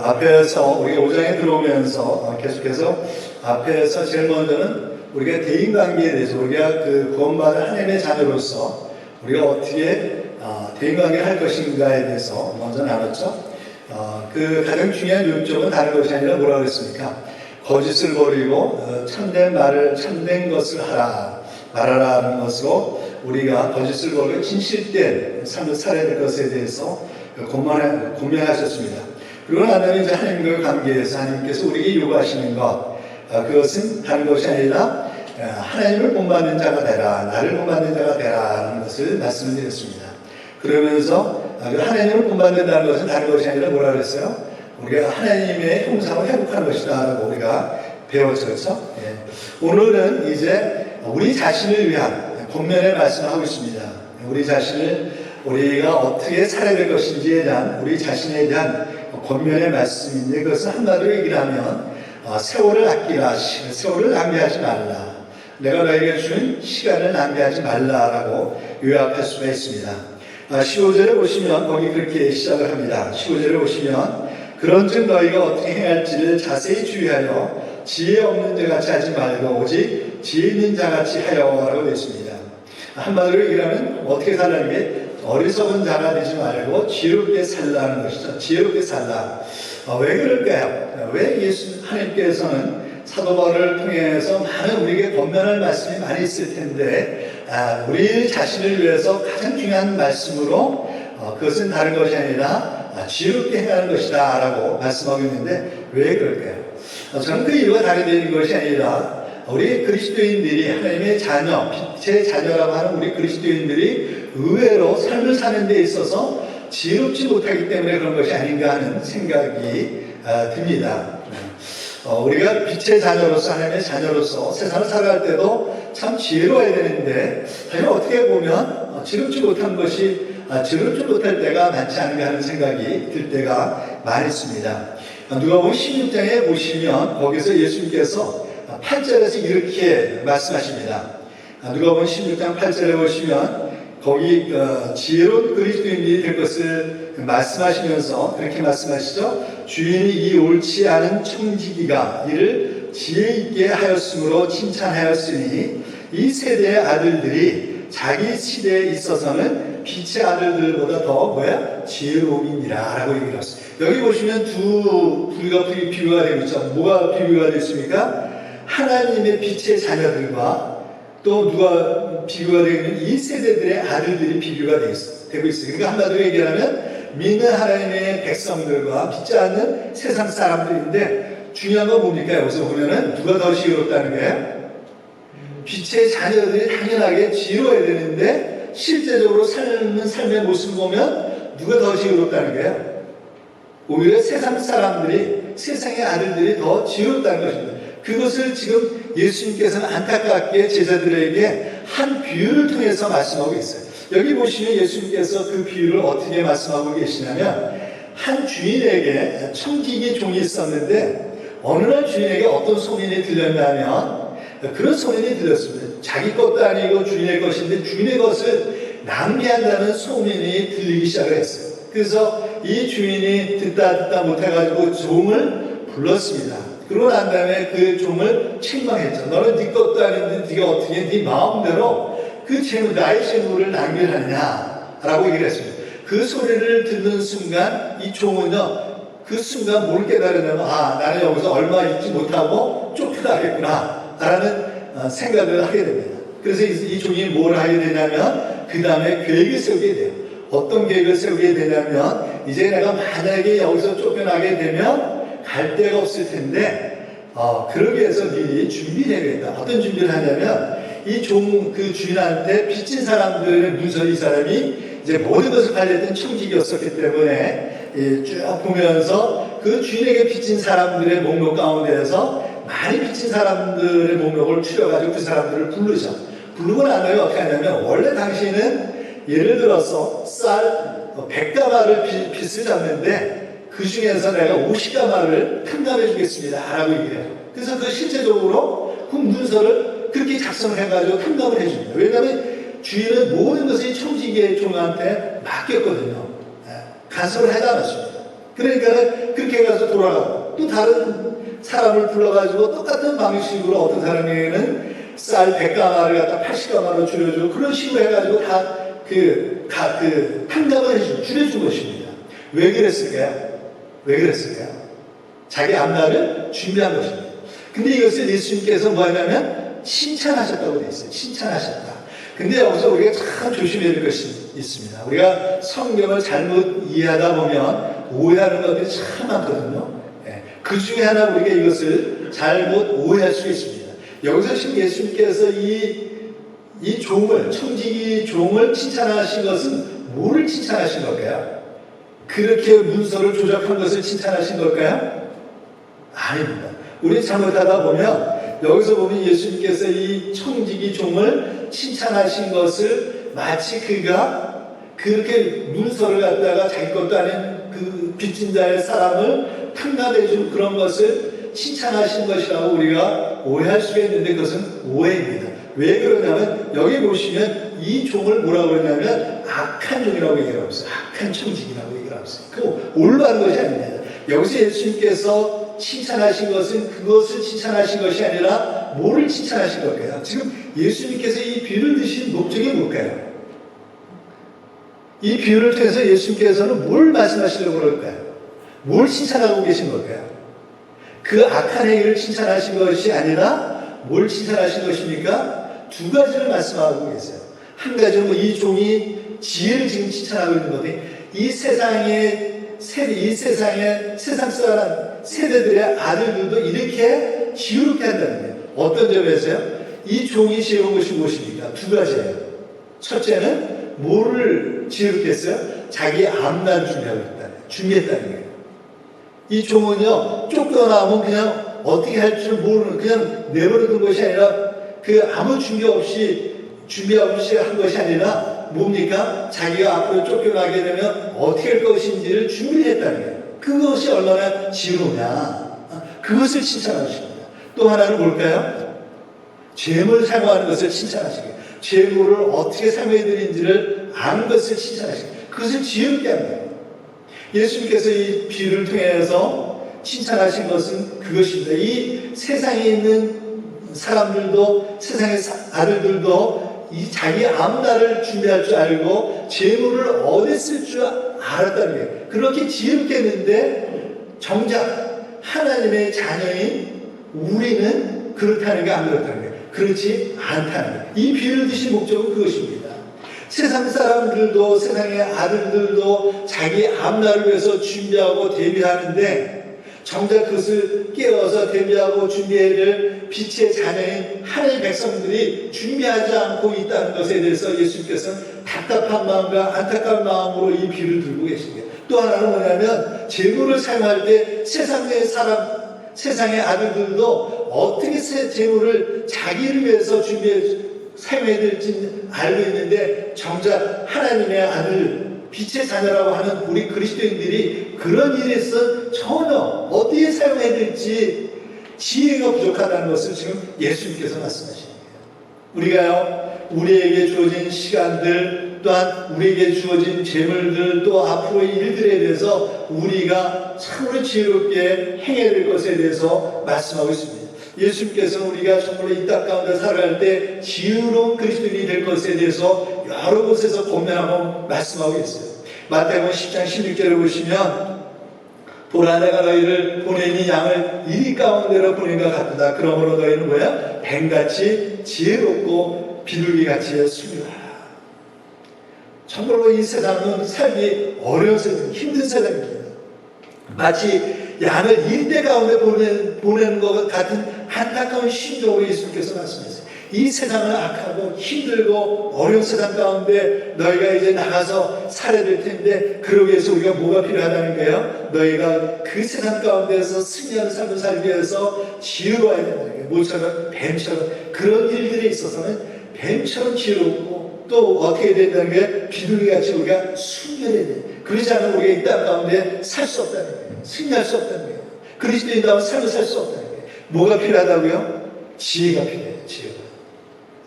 앞에서 우리가 5장에 들어오면서 계속해서 앞에서 제일 먼저는 우리가 대인관계에 대해서 우리가 그 구원받은 하나님의 자녀로서 우리가 어떻게 대인관계를 할 것인가에 대해서 먼저 나눴죠. 그 가장 중요한 요점은 다른 것이 아니라 뭐라고 그랬습니까? 거짓을 버리고 참된 것을 말하라는 것으로 우리가 거짓을 버리고 진실된 삶을 살아야 될 것에 대해서 권면하셨습니다. 그러고 난 다음에 이제 하나님과의 관계에서 하나님께서 우리에게 요구하시는 것, 그것은 다른 것이 아니라 하나님을 본받는 자가 되라, 나를 본받는 자가 되라는 것을 말씀을 드렸습니다. 그러면서 하나님을 본받는다는 것은 다른 것이 아니라 뭐라 그랬어요? 우리가 하나님의 형상을 회복하는 것이다 라고 우리가 배웠죠. 그렇죠? 오늘은 이제 우리 자신을 위한 권면의 말씀을 하고 있습니다. 우리 자신을 우리가 어떻게 살아야 될 것인지에 대한 우리 자신에 대한 권면의 말씀인데, 그것은 한마디로 얘기를 하면 세월을 아끼라, 세월을 낭비하지 말라, 내가 너에게 준 시간을 낭비하지 말라라고 요약할 수가 있습니다. 15절에 보시면 거기 그렇게 시작을 합니다. 15절에 보시면 그런즉 너희가 어떻게 행할지를 자세히 주의하여 지혜 없는 자같이 하지 말고 오직 지혜 있는 자같이 하여라고 되어 있습니다. 한마디로 얘기하면 어떻게 살라는 게 어리석은 자가 되지 말고 지혜롭게 살라는 것이죠. 지혜롭게 살라. 왜 그럴까요? 왜 하나님께서는 사도 바울을 통해서 많은 우리에게 권면할 말씀이 많이 있을 텐데 우리 자신을 위해서 가장 중요한 말씀으로 그것은 다른 것이 아니라 지혜롭게 행하는 것이다 라고 말씀하고 있는데, 왜 그럴까요? 저는 그 이유가 다른 데 있는 것이 아니라 우리 그리스도인들이 하나님의 자녀, 빛의 자녀라고 하는 우리 그리스도인들이 의외로 삶을 사는 데 있어서 지혜롭지 못하기 때문에 그런 것이 아닌가 하는 생각이 듭니다. 우리가 빛의 자녀로서, 하나님의 자녀로서 세상을 살아갈 때도 참 지혜로워야 되는데, 사실 어떻게 보면 지혜롭지 못할 때가 많지 않은가 하는 생각이 들 때가 많이 있습니다. 누가복음 16장에 보시면 거기서 예수님께서 8절에서 이렇게 말씀하십니다. 누가복음 16장 8절에 보시면 거기 지혜로운 그리스도인들이 될 것을 말씀하시면서 그렇게 말씀하시죠. 주인이 이 옳지 않은 청지기가 이를 지혜 있게 하였으므로 칭찬하였으니 이 세대의 아들들이 자기 시대에 있어서는 빛의 아들들보다 더 지혜로움이니라 라고 얘기를 했어요. 여기 보시면 둘과 비교가 되고 있죠. 뭐가 비교가 됐습니까? 하나님의 빛의 자녀들과 또 누가 비교가 되고 있는 이 세대들의 아들들이 비교가 되고 있어요. 그러니까 한마디로 얘기하면 믿는 하나님의 백성들과 믿지 않는 세상 사람들인데, 중요한 건 뭡니까? 여기서 보면은 누가 더 지혜롭다는 거예요? 빛의 자녀들이 당연하게 지혜로워야 되는데 실제적으로 삶의 모습을 보면 누가 더 지혜롭다는 거예요? 오히려 세상 사람들이, 세상의 아들들이 더 지혜롭다는 것입니다. 그것을 지금 예수님께서는 안타깝게 제자들에게 한 비유를 통해서 말씀하고 있어요. 여기 보시면 예수님께서 그 비유를 어떻게 말씀하고 계시냐면, 한 주인에게 청지기 종이 있었는데 어느 날 주인에게 어떤 소문이 들렸냐면, 그런 소문이 들렸습니다. 자기 것도 아니고 주인의 것인데 주인의 것을 낭비한다는 소문이 들리기 시작을 했어요. 그래서 이 주인이 듣다 못해가지고 종을 불렀습니다. 그러고 난 다음에 그 종을 책망했죠. 너는 네 것도 아닌데 네가 어떻게 네 마음대로 그 재물, 나의 재물을 낭비하느냐 라고 얘기를 했습니다. 그 소리를 듣는 순간 이 종은요, 그 순간 뭘 깨달으냐면, 나는 여기서 얼마 잊지 못하고 쫓겨나겠구나 라는 생각을 하게 됩니다. 그래서 이 종이 뭘 하게 되냐면 그 다음에 계획을 세우게 돼요. 어떤 계획을 세우게 되냐면, 이제 내가 만약에 여기서 쫓겨나게 되면 갈 데가 없을 텐데 그러기 위해서 미리 준비해야겠다. 어떤 준비를 하냐면, 그 주인한테 빚진 사람들의 문서를, 이 사람이 이제 모든 것을 관리했던 청지기였었기 때문에 쭉 보면서 그 주인에게 빚진 사람들의 목록 가운데에서 많이 빚진 사람들의 목록을 추려가지고 그 사람들을 부르죠. 부르고 난 다음에 어떻게 하냐면, 원래 당시에는 예를 들어서 쌀 100가마를 빚을 졌는데 그 중에서 내가 50가마를 탕감해 주겠습니다 라고 얘기해요. 그래서 그 실제적으로 그 문서를 그렇게 작성을 해가지고 탕감을 해줍니다. 왜냐하면 주인은 모든 것을 청지기의 종한테 맡겼거든요. 간섭을 하지 않았습니다. 그러니까 그렇게 해가서 돌아가고, 또 다른 사람을 불러가지고 똑같은 방식으로 어떤 사람에게는 쌀 100가마를 갖다 80가마로 줄여주고, 그런 식으로 해가지고 다 탕감을 해주고 줄여준 것입니다. 왜 그랬을까요? 왜 그랬을까요? 자기 앞날을 준비한 것입니다. 근데 이것을 예수님께서 뭐냐면 칭찬하셨다고 되어 있어요. 칭찬하셨다. 근데 여기서 우리가 참 조심해야 될 것이 있습니다. 우리가 성경을 잘못 이해하다 보면 오해하는 것들이 참 많거든요. 그 중에 하나 우리가 이것을 잘못 오해할 수 있습니다. 여기서 지금 예수님께서 이 종을, 청지기 종을 칭찬하신 것은 뭐를 칭찬하신 걸까요? 그렇게 문서를 조작한 것을 칭찬하신 걸까요? 아닙니다. 우리 잘못하다 보면 여기서 보면 예수님께서 이 청지기 종을 칭찬하신 것을 마치 그가 그렇게 문서를 갖다가 자기 것도 아닌 그 빚진 자의 사람을 탕감해준 그런 것을 칭찬하신 것이라고 우리가 오해할 수가 있는데 그것은 오해입니다. 왜 그러냐면 여기 보시면 이 종을 뭐라고 그러냐면 악한 종이라고 얘기하고 있어요. 악한 청지기라고 얘기하고 있어요. 그 올바른 것이 아닙니다. 여기서 예수님께서 칭찬하신 것은 그것을 칭찬하신 것이 아니라 뭐를 칭찬하신 걸까요? 지금 예수님께서 이 비유를 드신 목적이 뭘까요? 이 비유를 통해서 예수님께서는 뭘 말씀하시려고 그럴까요? 뭘 칭찬하고 계신 걸까요? 그 악한 행위를 칭찬하신 것이 아니라 뭘 칭찬하신 것입니까? 두 가지를 말씀하고 계세요. 한 가지는 이 종이 지혜를 지금 칭찬하고 있는 건데 이 세상 사람 세대들의 아들들도 이렇게 지혜롭게 한다는 거예요. 어떤 점에서요? 이 종이 지혜로운 것이 무엇입니까? 두 가지예요. 첫째는 뭐를 지혜롭게 했어요? 자기 앞날 준비했다는 거예요. 이 종은요, 쫓겨나면 그냥 어떻게 할 줄 모르는, 그냥 내버려둔 것이 아니라 아무 준비 없이 한 것이 아니라 뭡니까? 자기가 앞으로 쫓겨나게 되면 어떻게 할 것인지를 준비를 했다는 거예요. 그것이 얼마나 지혜로우냐. 그것을 칭찬하십니다. 또 하나는 뭘까요? 재물을 사용하는 것을 칭찬하십니다. 재물을 어떻게 사용해드린지를 아는 것을 칭찬하십니다. 그것을 지혜롭게 합니다. 예수님께서 이 비유를 통해서 칭찬하신 것은 그것입니다. 이 세상에 있는 사람들도, 세상의 아들들도 이 자기 앞날을 준비할 줄 알고 재물을 어디 쓸 줄 알았다는 거예요. 그렇게 지혜롭게 했는데 정작 하나님의 자녀인 우리는 그렇다는 게 안 그렇다는 거예요. 그렇지 않다는 거예요. 이 비유를 드신 목적은 그것입니다. 세상 사람들도, 세상의 아들들도 자기 앞날을 위해서 준비하고 대비하는데 정작 그것을 깨워서 대비하고 준비해야 될 빛의 자녀인 하나님의 백성들이 준비하지 않고 있다는 것에 대해서 예수님께서는 답답한 마음과 안타까운 마음으로 이 비유를 들고 계십니다. 또 하나는 뭐냐면 재물을 사용할 때 세상의 아들들도 어떻게 재물을 자기를 위해서 사용해야 될지 알고 있는데 정작 하나님의 아들 빛의 자녀라고 하는 우리 그리스도인들이 그런 일에서 전혀 어디에 사용해야 될지 지혜가 부족하다는 것을 지금 예수님께서 말씀하시는 거예요. 우리가요, 우리에게 주어진 시간들 또한 우리에게 주어진 재물들 또 앞으로의 일들에 대해서 우리가 참으로 지혜롭게 행해야 될 것에 대해서 말씀하고 있습니다. 예수님께서는 우리가 정말로 이 땅 가운데 살아갈 때 지혜로운 그리스도인이 될 것에 대해서 여러 곳에서 권면하고 말씀하고 있어요. 마태복음 10장 16절을 보시면 보라 내가 너희를 보내니 양을 이리 가운데로 보낸 것 같다. 그러므로 너희는 뭐야? 뱀같이 지혜롭고 비둘기같이 순결하라. 정말로 이 세상은 살기 어려운 세상, 힘든 세상입니다. 마치 양을 일대 가운데 보내는 것 같은 안타까운 심정으로 예수님께서 말씀하셨어요. 이 세상은 악하고 힘들고 어려운 세상 가운데 너희가 이제 나가서 살아야 될 텐데 그러기 위해서 우리가 뭐가 필요하다는 거예요? 너희가 그 세상 가운데서 승리하는 삶을 살기 위해서 지혜로워야 된다는 거예요. 모처럼 뱀처럼 그런 일들에 있어서는 뱀처럼 지혜롭고 또 어떻게 된다는 게 비둘기같이 우리가 순결해야 돼요. 그러지 않으면 우리가 이 땅 가운데 살 수 없다는 거예요. 승리할 수 없다는 거예요. 그리스도인다운 삶을 살 수 없다는 거예요. 뭐가 필요하다고요? 지혜가 필요해요. 지혜가.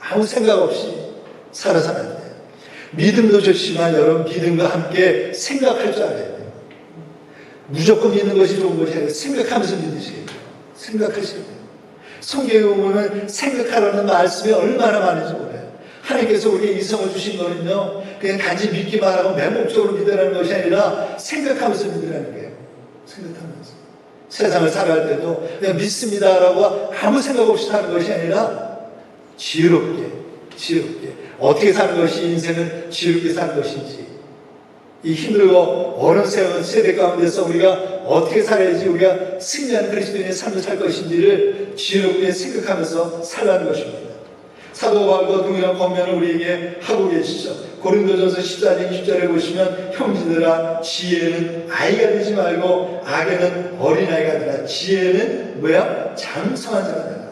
아무 생각 없이 살아서는 안 돼요. 믿음도 좋지만 여러분 믿음과 함께 생각할 줄 알아야 돼요. 무조건 믿는 것이 좋은 것이 아니라 생각하면서 믿으시겠죠. 생각하셔야 돼요. 성경에 보면 생각하라는 말씀이 얼마나 많은지 몰라요. 하나님께서 우리에게 이성을 주신 거는요, 그냥 단지 믿기만 하고 맹목적으로 믿으라는 것이 아니라 생각하면서 믿으라는 거예요. 생각하면서. 세상을 살아갈 때도 그냥 믿습니다라고 아무 생각 없이 사는 것이 아니라 지혜롭게 어떻게 사는 것이 인생은 지혜롭게 사는 것인지, 이 힘들고 어려운 세대 가운데서 우리가 어떻게 살아야지 우리가 승리하는 그리스도인의 삶을 살 것인지를 지혜롭게 생각하면서 살라는 것입니다. 사도 바울과 동일한 권면을 우리에게 하고 계시죠. 고린도전서 14장 20절에 보시면 형제들아 지혜는 아이가 되지 말고 악에는 어린아이가 되라. 지혜는 뭐야? 장성한 자가 되라.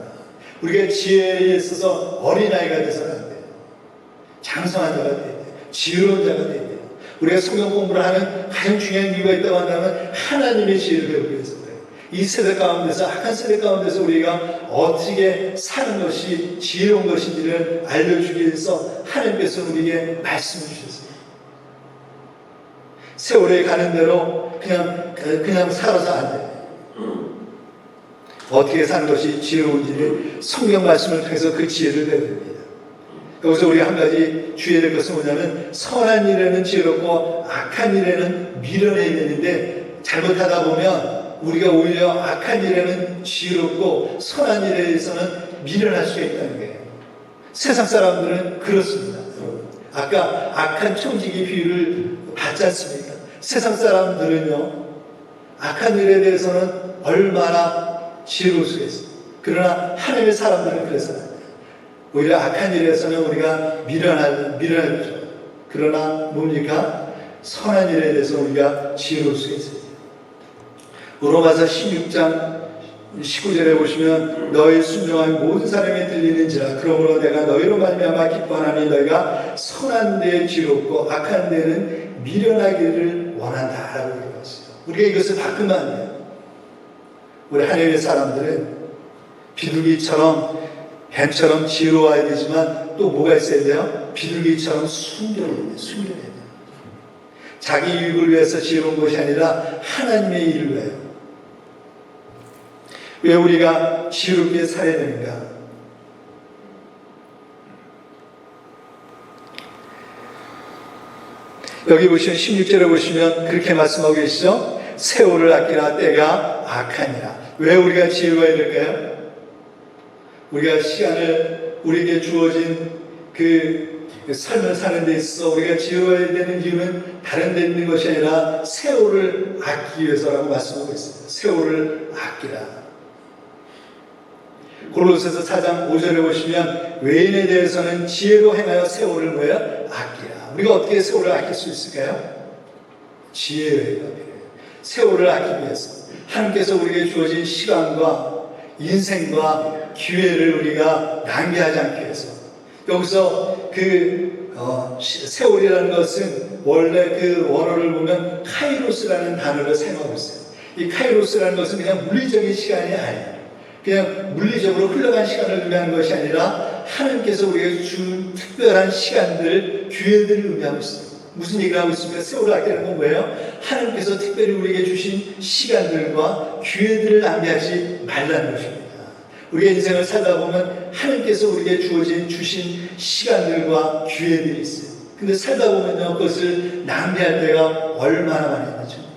우리가 지혜에 있어서 어린아이가 돼서는 안 돼요. 장성한 자가 돼야 돼요. 지혜로운 자가 돼야 돼요. 우리가 성경 공부를 하는 가장 중요한 이유가 있다고 한다면 하나님의 지혜를 배우기 위해서 그래요. 이 세대 가운데서, 악한 세대 가운데서 우리가 어떻게 사는 것이 지혜로운 것인지를 알려주기 위해서 하나님께서 우리에게 말씀을 주셨어요. 세월에 가는 대로 그냥 살아서 안 돼요. 어떻게 사는 것이 지혜로운지를 성경 말씀을 통해서 그 지혜를 배워야 됩니다. 여기서 우리 한 가지 주의해야 될 것은 뭐냐면, 선한 일에는 지혜롭고 악한 일에는 미련해야 되는데, 잘못하다 보면 우리가 오히려 악한 일에는 지혜롭고 선한 일에서는 미련할 수가 있다는 거예요. 세상 사람들은 그렇습니다. 아까 악한 청지기 비유를 봤지 않습니까? 세상 사람들은요, 악한 일에 대해서는 얼마나 지혜로울 수가 있어요. 그러나 하나님의 사람들은 그래서는 안 돼요. 오히려 악한 일에서는 우리가 미련하죠. 그러나 뭡니까? 선한 일에 대해서 우리가 지혜로울 수가 있어요. 로마서 16장 19절에 보시면 너희 순종함이 모든 사람에 들리는지라. 그러므로 내가 너희로 말미암아 기뻐하나니 너희가 선한 데에 지혜롭고 악한 데는 미련하기를 원한다라고 얘기했어요. 우리가 이것을 바꾸면 안 돼요. 우리 하나님의 사람들은 비둘기처럼 뱀처럼 지혜로워야 되지만 또 뭐가 있어야 돼요? 비둘기처럼 순결해야 돼요. 자기 유익을 위해서 지혜로운 것이 아니라 하나님의 일을 위하여. 왜 우리가 지혜롭게 살아야 되는가? 여기 보시면 16절에 보시면 그렇게 말씀하고 계시죠? 세월을 아끼라 때가 악하니라. 왜 우리가 지혜로워야 될까요? 우리가 시간을, 우리에게 주어진 그 삶을 사는 데 있어서 우리가 지혜로워야 되는 이유는 다른 데 있는 것이 아니라 세월을 아끼기 위해서라고 말씀하고 있습니다. 세월을 아끼라. 골로새서 4장 5절에 보시면 외인에 대해서는 지혜로 행하여 세월을 뭐야? 아끼라. 우리가 어떻게 세월을 아낄 수 있을까요? 지혜가 필요해요. 세월을 아끼기 위해서 하나님께서 우리에게 주어진 시간과 인생과 기회를 우리가 낭비하지 않기 위해서. 여기서 세월이라는 것은 원래 그 원어를 보면 카이로스라는 단어를 사용하고 있어요. 이 카이로스라는 것은 그냥 물리적인 시간이 아니에요. 그냥 물리적으로 흘러간 시간을 의미하는 것이 아니라 하나님께서 우리에게 준 특별한 시간들, 기회들을 의미하고 있습니다. 무슨 얘기를 하고 있습니까? 세월을 아끼는 건 뭐예요? 하나님께서 특별히 우리에게 주신 시간들과 기회들을 낭비하지 말라는 것입니다. 우리의 인생을 살다 보면 하나님께서 우리에게 주신 시간들과 기회들이 있어요. 근데 살다 보면요, 그것을 낭비할 때가 얼마나 많이 있는지 몰라요.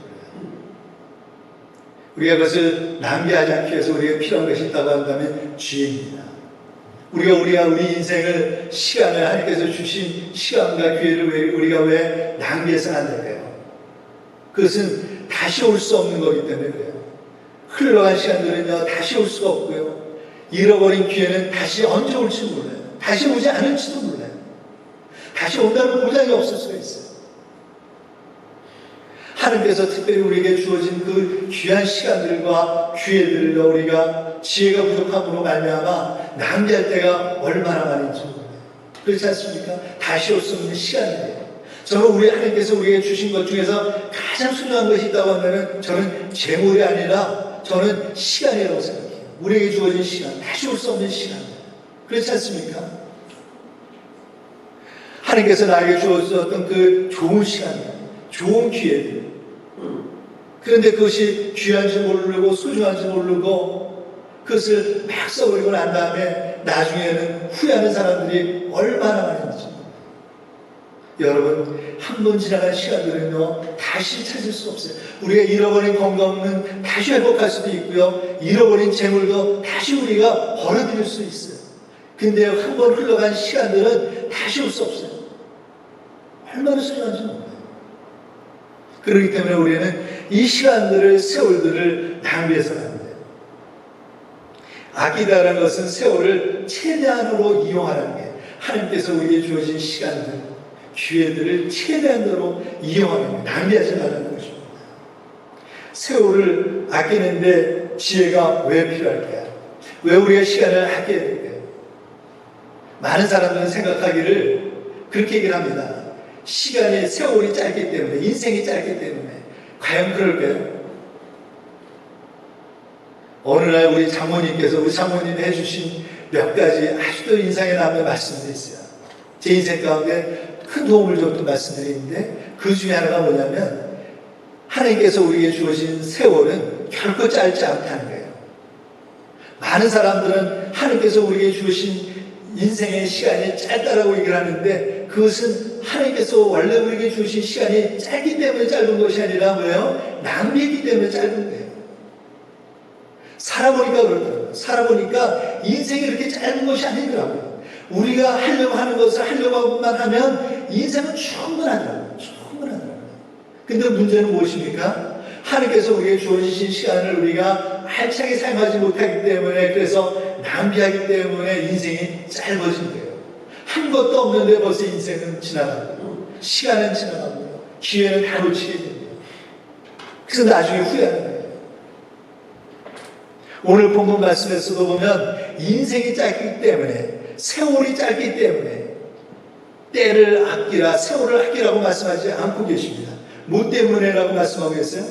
우리가 그것을 낭비하지 않기 위해서 우리가 필요한 것이 있다고 한다면 지혜입니다. 우리 인생을, 시간을, 하나님께서 주신 시간과 기회를 우리가 왜 낭비해서는 안 될까요? 그것은 다시 올 수 없는 거기 때문에 그래요. 흘러간 시간들은요, 다시 올 수가 없고요. 잃어버린 기회는 다시 언제 올지 몰라요. 다시 오지 않을지도 몰라요. 다시 온다는 보장이 없을 수가 있어요. 하나님께서 특별히 우리에게 주어진 그 귀한 시간들과 기회들을 우리가 지혜가 부족함으로 말미암아 낭비할 때가 얼마나 많은지 몰라요. 그렇지 않습니까? 다시 올 수 없는 시간이에요. 저는 우리 하나님께서 우리에게 주신 것 중에서 가장 소중한 것이 있다고 하면 저는 재물이 아니라 저는 시간이라고 생각해요. 우리에게 주어진 시간, 다시 올 수 없는 시간. 그렇지 않습니까? 하나님께서 나에게 주어졌던 그 좋은 시간, 좋은 기회들, 그런데 그것이 귀한지 모르고 소중한지 모르고 그것을 막 써버리고 난 다음에 나중에는 후회하는 사람들이 얼마나 많은지. 여러분, 한 번 지나간 시간들은요 다시 찾을 수 없어요. 우리가 잃어버린 건강은 다시 회복할 수도 있고요, 잃어버린 재물도 다시 우리가 벌어들일 수 있어요. 근데 한 번 흘러간 시간들은 다시 올 수 없어요. 얼마나 소중한지 몰라요. 그렇기 때문에 우리는 이 시간들을, 세월들을 낭비해서는 안 돼요. 아끼다라는 것은 세월을 최대한으로 이용하라는 게, 하나님께서 우리에게 주어진 시간들, 기회들을 최대한으로 이용하는 게, 낭비하지 말라는 것입니다. 세월을 아끼는데 지혜가 왜 필요할까요? 왜 우리가 시간을 아껴야 될까요? 많은 사람들은 생각하기를 그렇게 얘기를 합니다. 시간이, 세월이 짧기 때문에, 인생이 짧기 때문에. 과연 그럴까요? 어느 날 우리 장모님께서, 우리 장모님이 해주신 몇 가지 아직도 인상에 남는 말씀들이 있어요. 제 인생 가운데 큰 도움을 줬던 말씀들인데, 그 중에 하나가 뭐냐면, 하나님께서 우리에게 주어진 세월은 결코 짧지 않다는 거예요. 많은 사람들은 하나님께서 우리에게 주신 인생의 시간이 짧다라고 얘기를 하는데, 그것은 하나님께서 원래 우리에게 주신 시간이 짧기 때문에 짧은 것이 아니라 뭐예요? 낭비이기 때문에 짧은 거예요. 살아보니까 그렇더라고요. 살아보니까 인생이 그렇게 짧은 것이 아니더라고요. 우리가 하려고 하는 것을 하려고만 하면 인생은 충분하더라고요. 충분하더라고요. 근데 문제는 무엇입니까? 하나님께서 우리에게 주어지신 시간을 우리가 알차게 사용하지 못하기 때문에, 그래서 낭비하기 때문에 인생이 짧아진 거예요. 한 것도 없는데 벌써 인생은 지나가고, 시간은 지나가고, 기회는 다 놓치게 됩니다. 그래서 나중에 후회하는 거예요. 오늘 본문 말씀에서도 보면 인생이 짧기 때문에, 세월이 짧기 때문에 때를 아끼라, 세월을 아끼라고 말씀하지 않고 계십니다. 뭐 때문에라고 말씀하고 계세요?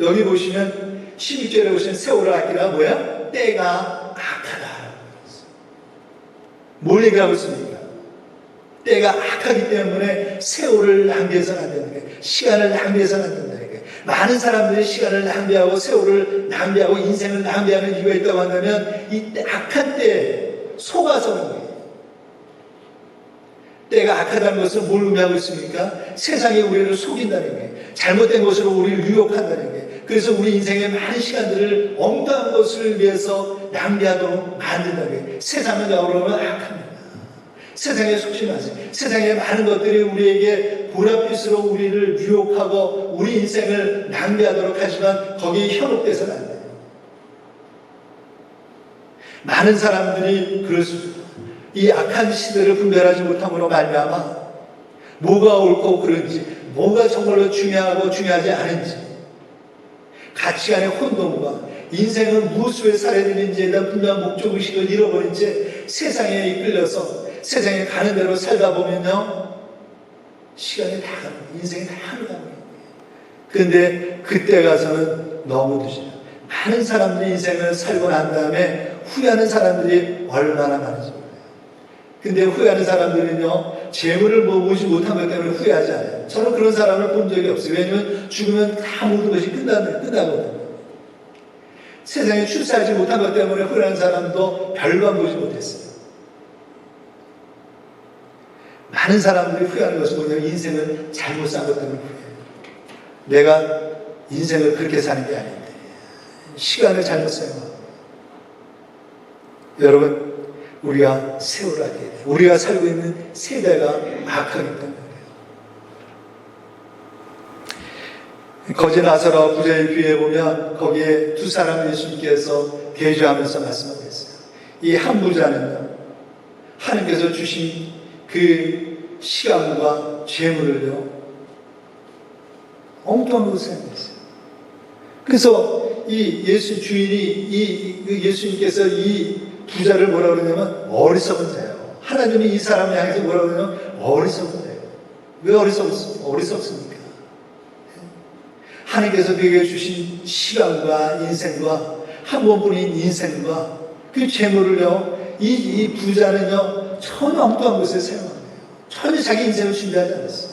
여기 보시면 12절에 보시면 세월을 아끼라 뭐야? 때가 악하다. 뭘 얘기하고 있습니까? 때가 악하기 때문에 세월을 낭비해서는 안 된다는 거예요. 시간을 낭비해서는 안 된다는 거예요. 많은 사람들이 시간을 낭비하고 세월을 낭비하고 인생을 낭비하는 이유가 있다고 한다면, 이 악한 때에 속아서 그런 거예요. 때가 악하다는 것은 뭘 의미하고 있습니까? 세상이 우리를 속인다는 거예요. 잘못된 것으로 우리를 유혹한다는 거예요. 그래서 우리 인생의 많은 시간들을 엉뚱한 것을 위해서 낭비하도록 만든다는 거예요. 세상은 여러분 악합니다. 세상에 속지 마세요. 세상의 많은 것들이 우리에게 보랏빛으로 우리를 유혹하고 우리 인생을 낭비하도록 하지만 거기에 현혹돼서는 안 돼요. 많은 사람들이 그렇습니다. 이 악한 시대를 분별하지 못함으로 말미암아 뭐가 옳고 그른지, 뭐가 정말로 중요하고 중요하지 않은지, 가치관의 혼돈과 인생은 무엇을 살아야 되는지에 대한 분명한 목적의식을 잃어버린 채 세상에 이끌려서 세상에 가는 대로 살다 보면요, 시간이 다 가는 거예요. 인생이 다 흘러가는 거예요. 그런데 그때 가서는 너무 늦어요. 많은 사람들이 인생을 살고 난 다음에 후회하는 사람들이 얼마나 많은지 몰라요. 근데 후회하는 사람들은요, 재물을 모으지 못한 것 때문에 후회하지 않아요. 저는 그런 사람을 본 적이 없어요. 왜냐하면 죽으면 다 모든 것이 끝나거든요. 세상에 출세하지 못한 것 때문에 후회하는 사람도 별반 보지 못했어요. 많은 사람들이 후회하는 것은 뭐냐면, 인생을 잘못 산 것 때문에 후회해요. 내가 인생을 그렇게 사는 게 아닌데, 시간을 잘못 사용하고. 여러분, 우리가 세월을 아껴야 돼요. 우리가 살고 있는 세대가 악하기 때문에 그래요. 거지 나사로와 부자의 비유에 보면 거기에 두 사람을 예수님께서 대조하면서 말씀하고 있어요. 이 한 부자는요, 하나님께서 주신 그 시간과 재물을요, 엉뚱한 것을 사용했어요. 그래서 이 예수 주인이, 예수님께서 이 부자를 뭐라 그러냐면 어리석은 자예요. 하나님이 이 사람을 향해서 뭐라 그러냐면 어리석은 자예요. 왜 어리석습니까? 하나님께서 그에게 주신 시간과 인생과 한 번뿐인 인생과 그 재물을요, 이 부자는요 전혀 엉뚱한 것에 사용한 거예요. 전혀 자기 인생을 준비하지 않았어요.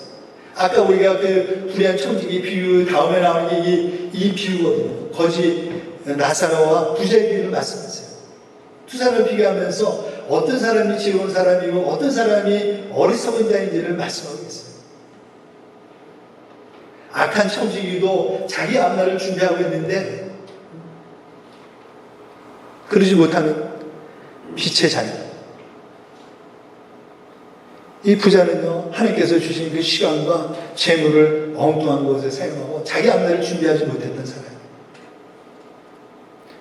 아까 우리가 그 불의한 청지기 비유 다음에 나오는 게 이 비유거든요. 거지 나사로와 부자의 비유를 말씀하세요. 두 사람을 비교하면서 어떤 사람이 지혜로운 사람이고 어떤 사람이 어리석은 자인지를 말씀하고 있어요. 악한 청지기도 자기 앞날을 준비하고 있는데 그러지 못하는 빛의 자녀. 이 부자는요, 하나님께서 주신 그 시간과 재물을 엉뚱한 곳에 사용하고 자기 앞날을 준비하지 못했던 사람이에요.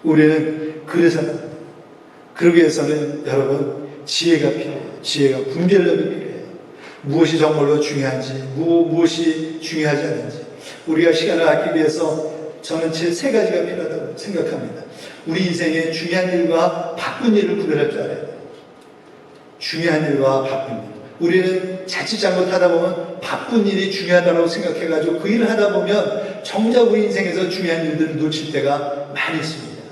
우리는 그래서는, 그러기 위해서는 여러분, 지혜가 필요해요. 지혜가 분별력이 필요해요. 무엇이 정말로 중요한지, 무엇이 중요하지 않은지. 우리가 시간을 아끼기 위해서 저는 제 세 가지가 필요하다고 생각합니다. 우리 인생에 중요한 일과 바쁜 일을 구별할 줄 알아야 돼요. 중요한 일과 바쁜 일. 우리는 자칫 잘못하다 보면 바쁜 일이 중요하다고 생각해가지고 그 일을 하다 보면 정작 우리 인생에서 중요한 일들을 놓칠 때가 많이 있습니다.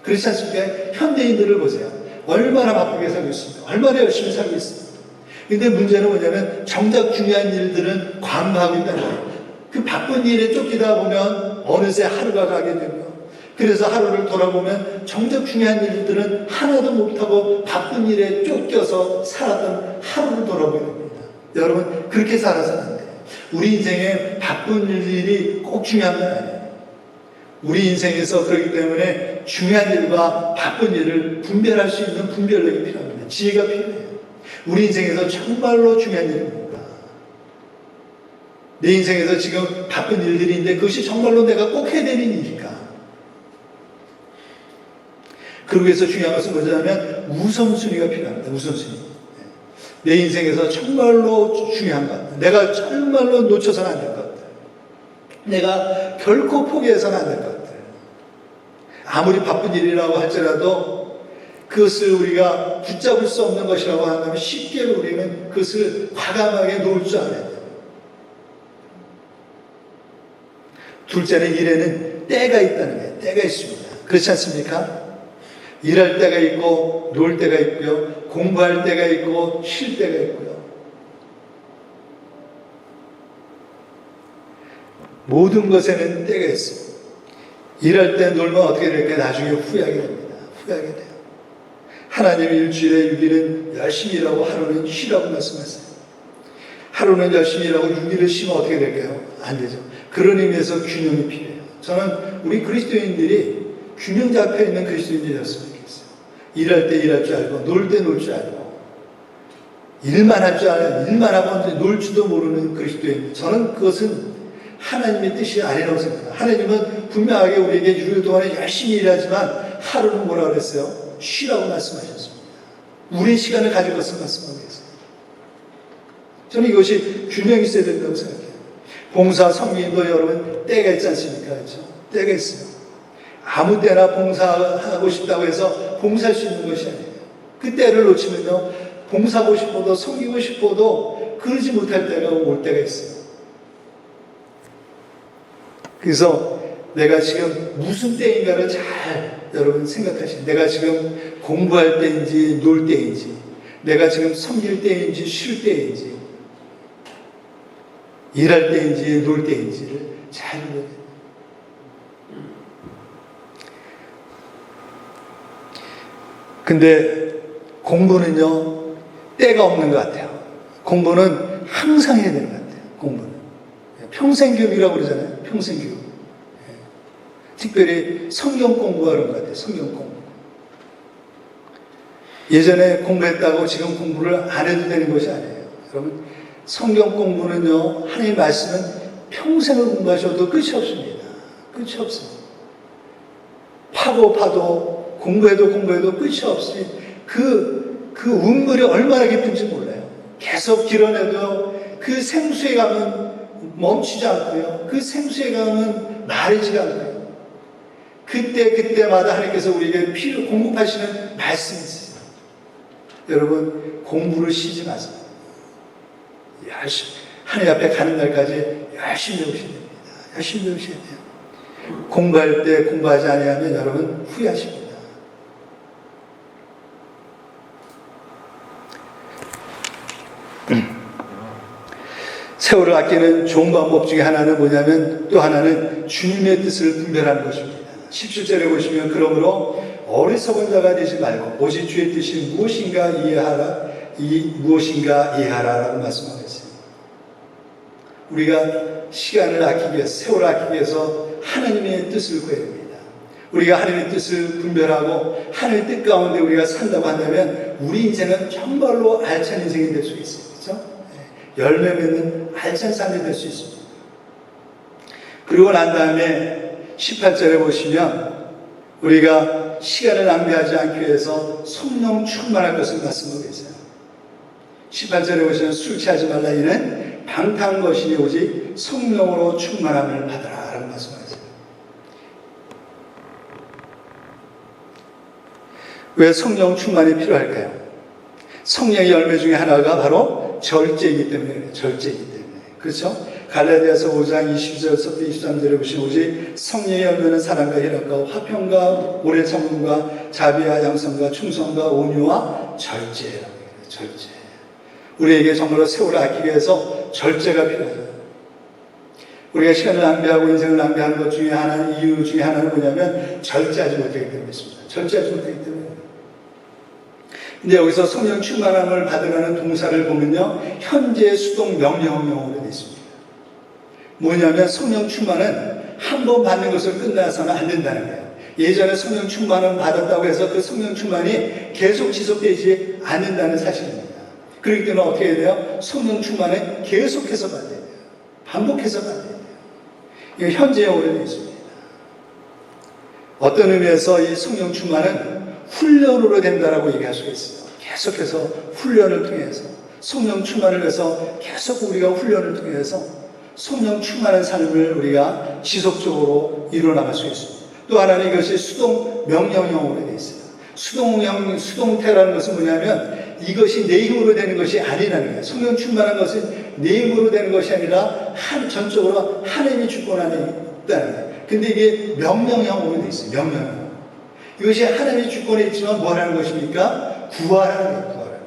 그렇지 않습니까? 현대인들을 보세요. 얼마나 바쁘게 살고 있습니다. 얼마나 열심히 살고 있습니다. 근데 문제는 뭐냐면 정작 중요한 일들은 관망하고 있다는 거예요. 그 바쁜 일에 쫓기다 보면 어느새 하루가 가게 되며 그래서 하루를 돌아보면 정작 중요한 일들은 하나도 못하고 바쁜 일에 쫓겨서 살았던 하루를 돌아보게 됩니다. 여러분 그렇게 살아서는 안 돼요. 우리 인생에 바쁜 일이 꼭 중요한 건 아니에요. 우리 인생에서 그렇기 때문에 중요한 일과 바쁜 일을 분별할 수 있는 분별력이 필요합니다. 지혜가 필요해요. 우리 인생에서 정말로 중요한 일은 뭔가? 내 인생에서 지금 바쁜 일들인데 그것이 정말로 내가 꼭 해야 되는 일일까? 그러기 위해서 중요한 것은 뭐냐면 우선순위가 필요합니다. 우선순위. 내 인생에서 정말로 중요한 것, 내가 정말로 놓쳐서는 안 될 것들, 내가 결코 포기해서는 안 될 것들. 아무리 바쁜 일이라고 할지라도 그것을 우리가 붙잡을 수 없는 것이라고 한다면 쉽게 우리는 그것을 과감하게 놓을 줄 알아야 돼요. 둘째는 일에는 때가 있다는 거예요. 때가 있습니다. 그렇지 않습니까? 일할 때가 있고 놀 때가 있고요. 공부할 때가 있고 쉴 때가 있고요. 모든 것에는 때가 있어요. 일할 때 놀면 어떻게 될까요? 나중에 후회하게 됩니다. 후회하게 돼요. 하나님이 일주일에 6일은 열심히 일하고 하루는 쉬라고 말씀하세요. 하루는 열심히 일하고 6일을 쉬면 어떻게 될까요? 안 되죠. 그런 의미에서 균형이 필요해요. 저는 우리 그리스도인들이 균형 잡혀 있는 그리스도인들이었으면 좋겠어요. 일할 때 일할 줄 알고 놀 때 놀 줄 알고 일만 할 줄 알고 일만 하고 놀 줄도 모르는 그리스도인. 저는 그것은 하나님의 뜻이 아니라고 생각해요. 하나님은 분명하게 우리에게 6일 동안에 열심히 일하지만 하루는 뭐라고 그랬어요? 쉬라고 말씀하셨습니다. 우리의 시간을 가질 것을 말씀하고 계세요. 저는 이것이 균형이 있어야 된다고 생각해요. 봉사, 성민도 여러분 때가 있지 않습니까? 그렇죠? 때가 있어요. 아무 때나 봉사하고 싶다고 해서 봉사할 수 있는 것이 아니에요. 그 때를 놓치면요, 봉사하고 싶어도 섬기고 싶어도 그러지 못할 때가 올 때가 있어요. 그래서 내가 지금 무슨 때인가를 잘 여러분 생각하시면, 내가 지금 공부할 때인지 놀 때인지, 내가 지금 섬길 때인지 쉴 때인지, 일할 때인지 놀 때인지를 잘 보여야 돼요. 근데 공부는요, 때가 없는 것 같아요. 공부는 항상 해야 되는 것 같아요. 공부는 평생교육이라고 그러잖아요. 평생교육. 특별히 성경 공부하는 것 같아요. 성경 공부. 예전에 공부했다고 지금 공부를 안 해도 되는 것이 아니에요. 여러분, 성경 공부는요, 하나님의 말씀은 평생을 공부하셔도 끝이 없습니다. 끝이 없습니다. 파도 공부해도 끝이 없이 그 운물이 얼마나 깊은지 몰라요. 계속 길어내도 그 생수의 강은 멈추지 않고요. 그 생수의 강은 마르지가 않고요. 그때마다 하나님께서 우리에게 공급하시는 말씀이 있어요. 여러분, 공부를 쉬지 마세요. 열심히, 하나님 앞에 가는 날까지 열심히 배우셔야 됩니다. 열심히 배우셔야 돼요. 공부할 때 공부하지 아니하면 여러분 후회하십니다. 세월을 아끼는 좋은 방법 중에 하나는 뭐냐면, 또 하나는 주님의 뜻을 분별하는 것입니다. 17절에 보시면 그러므로 어리석은 자가 되지 말고 오직 주의 뜻이 무엇인가 이해하라, 무엇인가 이해하라라고 말씀하고 있습니다. 우리가 시간을 아끼기 위해서, 세월을 아끼기 위해서 하나님의 뜻을 구해야 됩니다. 우리가 하나님의 뜻을 분별하고 하나님의 뜻 가운데 우리가 산다고 한다면 우리 인생은 정말로 알찬 인생이 될 수 있어요. 그렇죠? 열매 맺는 알찬 삶이 될 수 있습니다. 그리고 난 다음에 18절에 보시면 우리가 시간을 낭비하지 않기 위해서 성령 충만할 것을 말씀하고 있어요. 18절에 보시면 술 취하지 말라 이는 방탕한 것이니 오직 성령으로 충만함을 받으라 라고 말씀하세요. 왜 성령 충만이 필요할까요? 성령의 열매 중에 하나가 바로 절제이기 때문에 그래요. 절제이기 때문에. 그렇죠? 갈라디아서 5장 20절부터 23절에 보시면 오직 성령의 열매는 사랑과 희락과 화평과 오래 참음과 자비와 양성과 충성과 온유와 절제라고 해요. 절제. 우리에게 정말로 세월을 아끼기 위해서 절제가 필요해요. 우리가 시간을 낭비하고 인생을 낭비하는 것 중에 하나는, 이유 중에 하나는 뭐냐면 절제하지 못하기 때문이었습니다. 절제하지 못하기 때문에. 근데 여기서 성령 충만함을 받으라는 동사를 보면요, 현재 수동 명령형으로 되어 있습니다. 뭐냐면 성령 충만은 한 번 받는 것을 끝나서는 안 된다는 거예요. 예전에 성령 충만을 받았다고 해서 그 성령 충만이 계속 지속되지 않는다는 사실입니다. 그렇기 때문에 어떻게 해야 돼요? 성령 충만은 계속해서 받아야 돼요. 반복해서 받아야 돼요. 이거 현재형으로 되어 있습니다. 어떤 의미에서 이 성령 충만은 훈련으로 된다라고 얘기할 수가 있어요. 계속해서 훈련을 통해서 성령 충만을 해서 계속 우리가 훈련을 통해서 성령 충만한 삶을 우리가 지속적으로 이루어나갈 수 있습니다. 또 하나는 이것이 수동 명령형으로 되어 있어요. 수동태라는 것은 뭐냐면 이것이 내 힘으로 되는 것이 아니라는 거예요. 성령 충만한 것은 내 힘으로 되는 것이 아니라 전적으로 하나님이 주권 안에 있다는 거예요. 근데 이게 명령형으로 되어 있어요. 명령형. 이것이 하나님의 주권에 있지만 뭐 하라는 것입니까? 구하라는 거예요. 구하라는 거예요.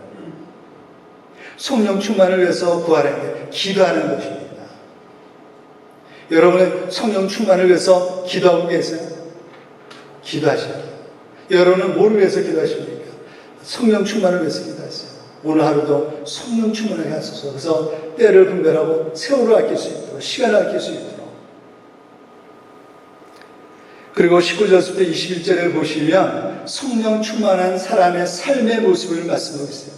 성령 충만을 위해서 구하라는 거예요. 기도하는 것입니다. 여러분은 성령 충만을 위해서 기도하고 계세요? 기도하십니다. 여러분은 뭘 위해서 기도하십니까? 성령 충만을 위해서 기도하세요. 오늘 하루도 성령 충만하게 하소서. 그래서 때를 분별하고 세월을 아낄 수 있도록, 시간을 아낄 수 있도록. 그리고 19절부터 21절을 보시면 성령 충만한 사람의 삶의 모습을 말씀하고 있어요.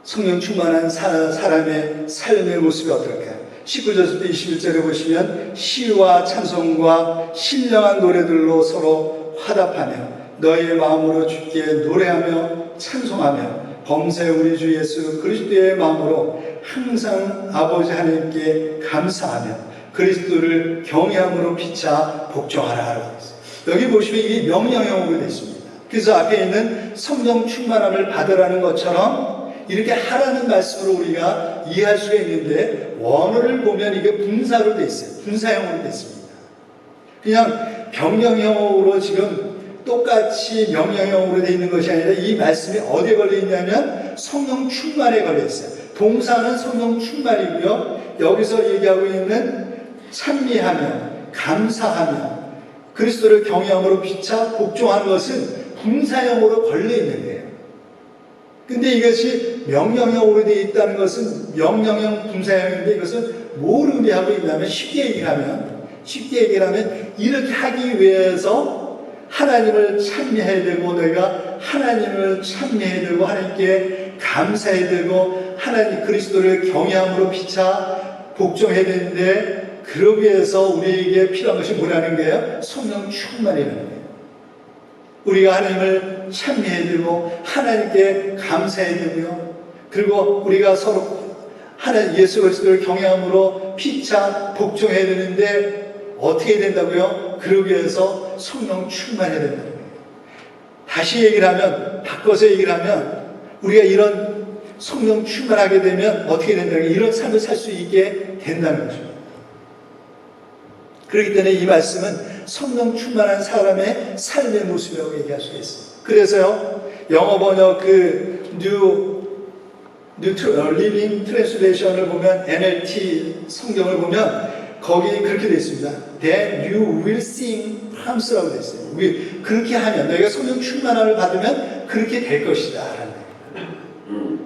성령 충만한 사람의 삶의 모습이 어떨까요? 19절부터 21절에 보시면 시와 찬송과 신령한 노래들로 서로 화답하며 너희의 마음으로 주께 노래하며 찬송하며 범세 우리 주 예수 그리스도의 마음으로 항상 아버지 하나님께 감사하며 그리스도를 경외함으로 피차 복종하라. 여기 보시면 이게 명령형으로 되어 있습니다. 그래서 앞에 있는 성령 충만함을 받으라는 것처럼 이렇게 하라는 말씀으로 우리가 이해할 수가 있는데 원어를 보면 이게 분사로 되어 있어요. 분사형으로 되어 있습니다. 그냥 병령형으로 지금 똑같이 명령형으로 되어 있는 것이 아니라 이 말씀이 어디에 걸려 있냐면 성령 충만에 걸려 있어요. 동사는 성령 충만이고요. 여기서 얘기하고 있는 찬미하며 감사하며 그리스도를 경외함으로 피차 복종하는 것은 분사형으로 걸려 있는 거예요. 근데 이것이 명령형으로 되어 있다는 것은 명령형 분사형인데 이것은 뭘 의미하고 있냐면 쉽게 얘기를 하면 이렇게 하기 위해서 하나님을 찬미해야 되고 너희가 하나님을 찬미해야 되고 하나님께 감사해야 되고 하나님 그리스도를 경외함으로 피차 복종해야 되는데 그러기 위해서 우리에게 필요한 것이 뭐라는 거예요? 성령 충만이라는 거예요. 우리가 하나님을 찬미해야 되고 하나님께 감사해야 되고요. 그리고 우리가 서로 하나님 예수 그리스도를 경외함으로 피차 복종해야 되는데 어떻게 해야 된다고요? 그러기 위해서 성령 충만해야 된다는 거예요. 다시 얘기를 하면 바꿔서 얘기를 하면 우리가 이런 성령 충만하게 되면 어떻게 된다는 거예요? 이런 삶을 살 수 있게 된다는 거죠. 그렇기 때문에 이 말씀은 성령 충만한 사람의 삶의 모습이라고 얘기할 수 있어요. 그래서요, 영어 번역 뉴 리빙 트랜슬레이션을 보면 NLT 성경을 보면 거기 그렇게 되어 있습니다. Then you will sing psalms라고 되어 있어요. 그렇게 하면 너희가 성령 충만함을 받으면 그렇게 될 것이다 라는 거예요.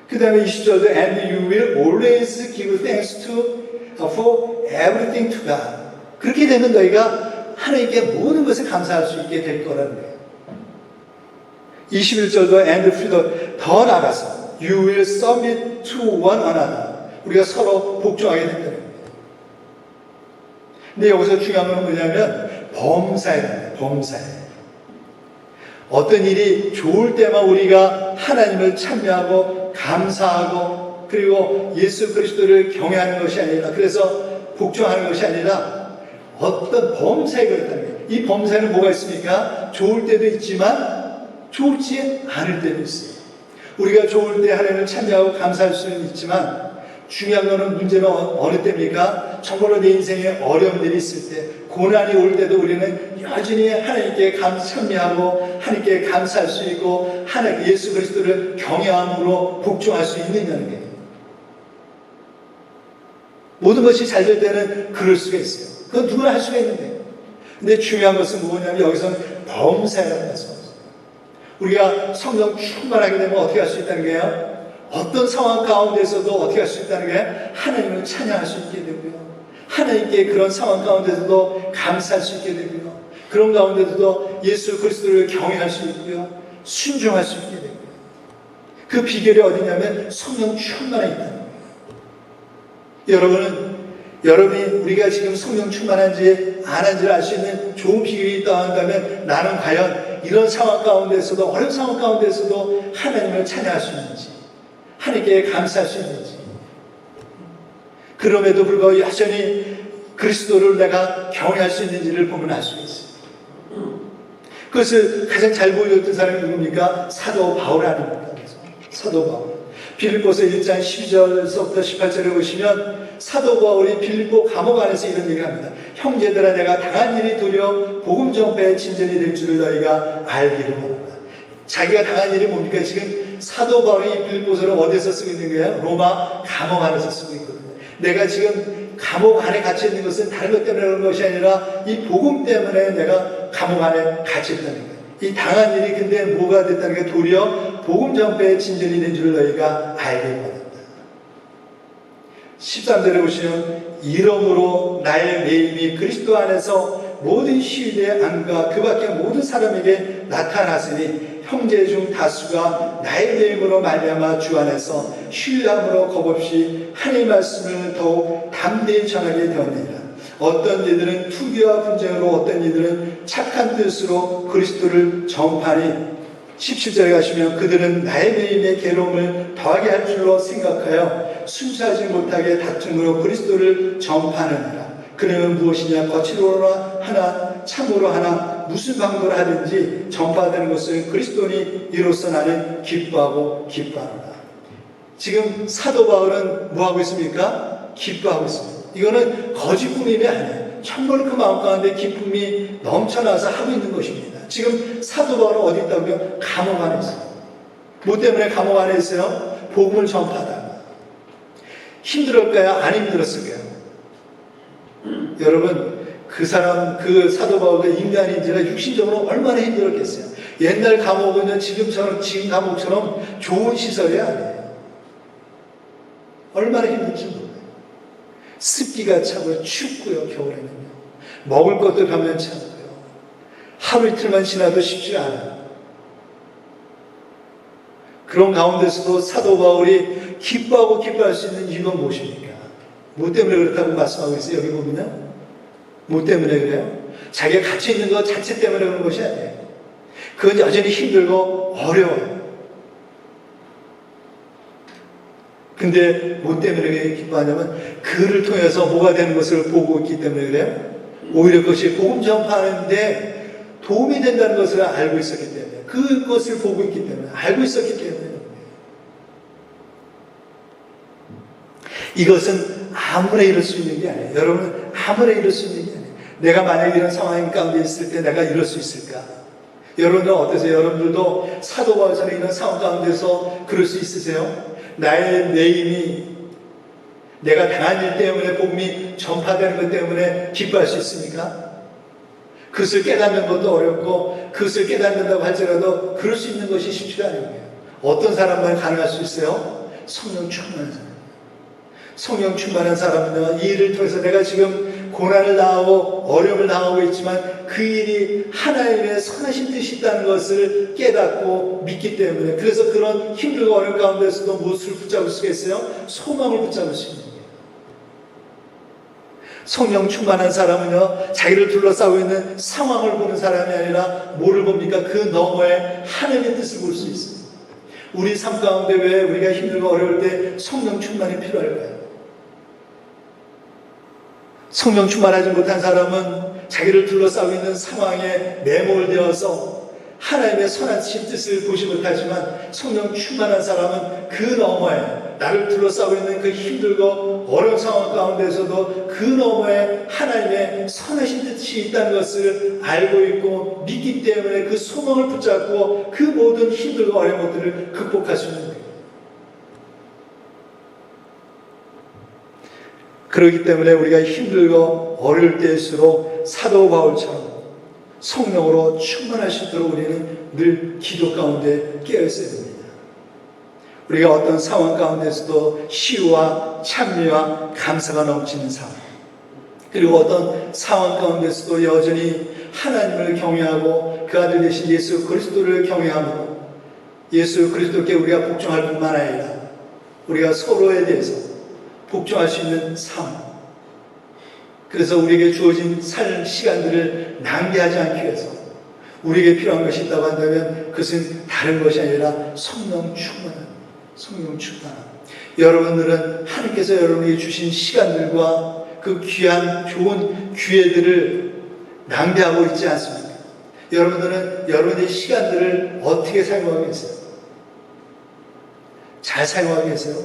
그 다음에 20절도 And you will always give thanks for everything to God. 그렇게 되면 너희가 하나님께 모든 것을 감사할 수 있게 될 거라는 거예요. 21절도 And 더 나가서 You will submit to one another. 우리가 서로 복종하게 된다는 거예요. 근데 여기서 중요한 건 뭐냐면 범사예요. 범사에. 어떤 일이 좋을 때만 우리가 하나님을 참여하고 감사하고 그리고 예수 그리스도를 경외하는 것이 아니라 그래서 복종하는 것이 아니라 어떤 범사에 그렇다는 거예요. 이 범사에는 뭐가 있습니까? 좋을 때도 있지만 좋지 않을 때도 있어요. 우리가 좋을 때 하나님을 참여하고 감사할 수는 있지만 중요한 거는 문제는 어느 때입니까? 정말로 내 인생에 어려움들이 있을 때 고난이 올 때도 우리는 여전히 하나님께 참여하고 하나님께 감사할 수 있고 하나님 예수 그리스도를 경외함으로 복종할 수 있느냐는 게 모든 것이 잘 될 때는 그럴 수가 있어요. 그건 누구나 할 수가 있는 거예요. 근데 중요한 것은 뭐냐면 여기서는 범사라는 말씀. 우리가 성령 충만하게 되면 어떻게 할 수 있다는 거예요? 어떤 상황 가운데서도 어떻게 할 수 있다는 거예요? 하나님을 찬양할 수 있게 되고요. 하나님께 그런 상황 가운데서도 감사할 수 있게 되고요. 그런 가운데서도 예수 그리스도를 경외할 수 있고요. 순종할 수 있게 되고요. 그 비결이 어디냐면 성령 충만에 있다는 거예요. 여러분이 우리가 지금 성령 충만한지 안 한지를 알 수 있는 좋은 비결이 있다 한다면 나는 과연 이런 상황 가운데서도 어려운 상황 가운데서도 하나님을 찬양할 수 있는지 하나님께 감사할 수 있는지 그럼에도 불구하고 여전히 그리스도를 내가 경외할 수 있는지를 보면 알 수 있어요. 그것을 가장 잘 보여줬던 사람이 누굽니까? 사도 바울 아닙니까? 사도 바울. 빌립보서 1장 12절에서부터 18절에 보시면 사도 바울이 빌립보 감옥 안에서 이런 얘기를 합니다. 형제들아 내가 당한 일이 도리어 복음 전파의 진전이 될 줄을 너희가 알기를 원한다. 자기가 당한 일이 뭡니까? 지금 사도 바울이 빌립보서를 어디서 쓰고 있는 거예요? 로마 감옥 안에서 쓰고 있거든요. 내가 지금 감옥 안에 갇혀 있는 것은 다른 것 때문에 그런 것이 아니라 이 복음 때문에 내가 감옥 안에 갇혀 있다는 거예요. 이 당한 일이 근데 뭐가 됐다는 게 도리어 복음 전파의 진전이 된 줄을 너희가 알기를 원한다. 13절에 보시면 이러므로 나의 매임이 그리스도 안에서 모든 시위대의 안과 그 밖에 모든 사람에게 나타났으니 형제 중 다수가 나의 매임으로 말미암아 주 안에서 신뢰함으로 겁없이 하나님의 말씀을 더욱 담대히 전하게 되었느니라. 어떤 이들은 투기와 분쟁으로 어떤 이들은 착한 뜻으로 그리스도를 전파하니 17절에 가시면 그들은 나의 매임의 괴로움을 더하게 할 줄로 생각하여 순수하지 못하게 다툼으로 그리스도를 전파하느니라. 그러면 무엇이냐? 거칠어라 하나 참으로 하나 무슨 방도로 하든지 전파하는 것을 그리스도니 이로써 나는 기뻐하고 기뻐한다. 지금 사도 바울은 뭐하고 있습니까? 기뻐하고 있습니다. 이거는 거짓 꾸밈이 아니에요. 정말 그 마음 가운데 기쁨이 넘쳐나서 하고 있는 것입니다. 지금 사도 바울은 어디 있다고요? 감옥 안에 있어요. 뭐 때문에 감옥 안에 있어요? 복음을 전파하다. 힘들었을까요? 안 힘들었을까요? 여러분 그 사람 그 사도 바울의 인간인지라 육신적으로 얼마나 힘들었겠어요. 옛날 감옥은 지금 감옥처럼 좋은 시설이 아니에요. 얼마나 힘든지 몰라요. 습기가 차고요. 춥고요. 겨울에는요. 먹을 것도 변변치 않고요. 하루 이틀만 지나도 쉽지 않아요. 그런 가운데서도 사도 바울이 기뻐하고 기뻐할 수 있는 이유가 무엇입니까? 뭐 때문에 그렇다고 말씀하고 있어요? 여기 보면요. 뭐 때문에 그래요? 자기가 갇혀 있는 것 자체 때문에 그런 것이 아니에요. 그건 여전히 힘들고 어려워요. 근데 뭐 때문에 기뻐하냐면 그를 통해서 뭐가 되는 것을 보고 있기 때문에 그래요. 오히려 그것이 복음 전파하는데 도움이 된다는 것을 알고 있었기 때문에 그것을 보고 있기 때문에 알고 있었기 때문에 이것은 아무나 이룰 수 있는 게 아니에요. 여러분 아무나 이룰 수 있는 게 아니에요. 내가 만약에 이런 상황 가운데 있을 때 내가 이룰 수 있을까? 여러분은 어떠세요? 여러분들도 사도 바울처럼 이런 상황 가운데서 그럴 수 있으세요? 나의 내임이 내가 당한 일 때문에 복음이 전파되는 것 때문에 기뻐할 수 있습니까? 그것을 깨닫는 것도 어렵고 그것을 깨닫는다고 할지라도 그럴 수 있는 것이 쉽지가 않은 거예요. 어떤 사람만 가능할 수 있어요? 성령 충만한 사람. 성령 충만한 사람은요, 이 일을 통해서 내가 지금 고난을 당하고 어려움을 당하고 있지만 그 일이 하나님의 선하신 뜻이 있다는 것을 깨닫고 믿기 때문에, 그래서 그런 힘들고 어려움 가운데서도 무엇을 붙잡을 수가 있어요? 소망을 붙잡을 수 있는 거예요. 성령 충만한 사람은요, 자기를 둘러싸고 있는 상황을 보는 사람이 아니라 뭐를 봅니까? 그 너머에 하나님의 뜻을 볼 수 있어요. 우리 삶 가운데 왜 우리가 힘들고 어려울 때 성령 충만이 필요할까요? 성령 충만하지 못한 사람은 자기를 둘러싸고 있는 상황에 매몰되어서 하나님의 선하신 뜻을 보지 못하지만, 성령 충만한 사람은 그 너머에, 나를 둘러싸고 있는 그 힘들고 어려운 상황 가운데서도 그 너머에 하나님의 선하신 뜻이 있다는 것을 알고 있고 믿기 때문에 그 소망을 붙잡고 그 모든 힘들고 어려운 것들을 극복할 수 있는 거예요. 그렇기 때문에 우리가 힘들고 어려울 때일수록 사도 바울처럼 성령으로 충만할 수 있도록 우리는 늘 기도 가운데 깨어있어야 됩니다. 우리가 어떤 상황 가운데서도 시와 찬미와 감사가 넘치는 삶, 그리고 어떤 상황 가운데서도 여전히 하나님을 경외하고 그 아들 되신 예수 그리스도를 경외하므로 예수 그리스도께 우리가 복종할 뿐만 아니라 우리가 서로에 대해서 복종할 수 있는 삶, 그래서 우리에게 주어진 살 시간들을 낭비하지 않기 위해서 우리에게 필요한 것이 있다고 한다면 그것은 다른 것이 아니라 성령 충만함. 여러분들은 하나님께서 여러분에게 주신 시간들과 그 귀한 좋은 기회들을 낭비하고 있지 않습니까? 여러분들은 여러분의 시간들을 어떻게 사용하고 계세요? 잘 사용하고 계세요?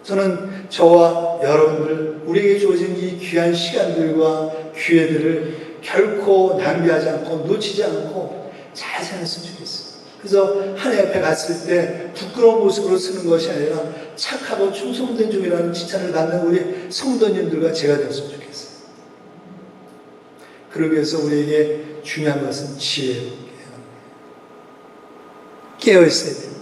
저는 저와 여러분들, 우리에게 주어진 이 귀한 시간들과 기회들을 결코 낭비하지 않고 놓치지 않고 잘 사용했으면 좋겠어요. 그래서 하나님 앞에 갔을 때 부끄러운 모습으로 쓰는 것이 아니라 착하고 충성된 종이라는 칭찬을 받는 우리 성도님들과 제가 되었으면 좋겠어요. 그러기 위해서 우리에게 중요한 것은 지혜예요. 깨어있어야 돼요.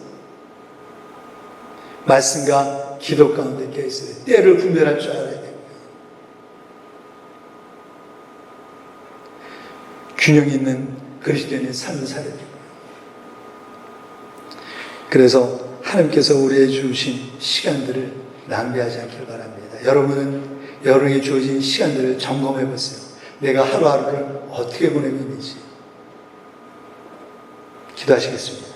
말씀과 기도 가운데 깨어있어야 돼요. 때를 분별할 줄 알아야 돼요. 균형 있는 그리스도인의 삶을 살아야 돼요. 그래서 하나님께서 우리에게 주신 시간들을 낭비하지 않기를 바랍니다. 여러분은 여러분에게 주어진 시간들을 점검해 보세요. 내가 하루하루를 어떻게 보내고 있는지. 기도하시겠습니다.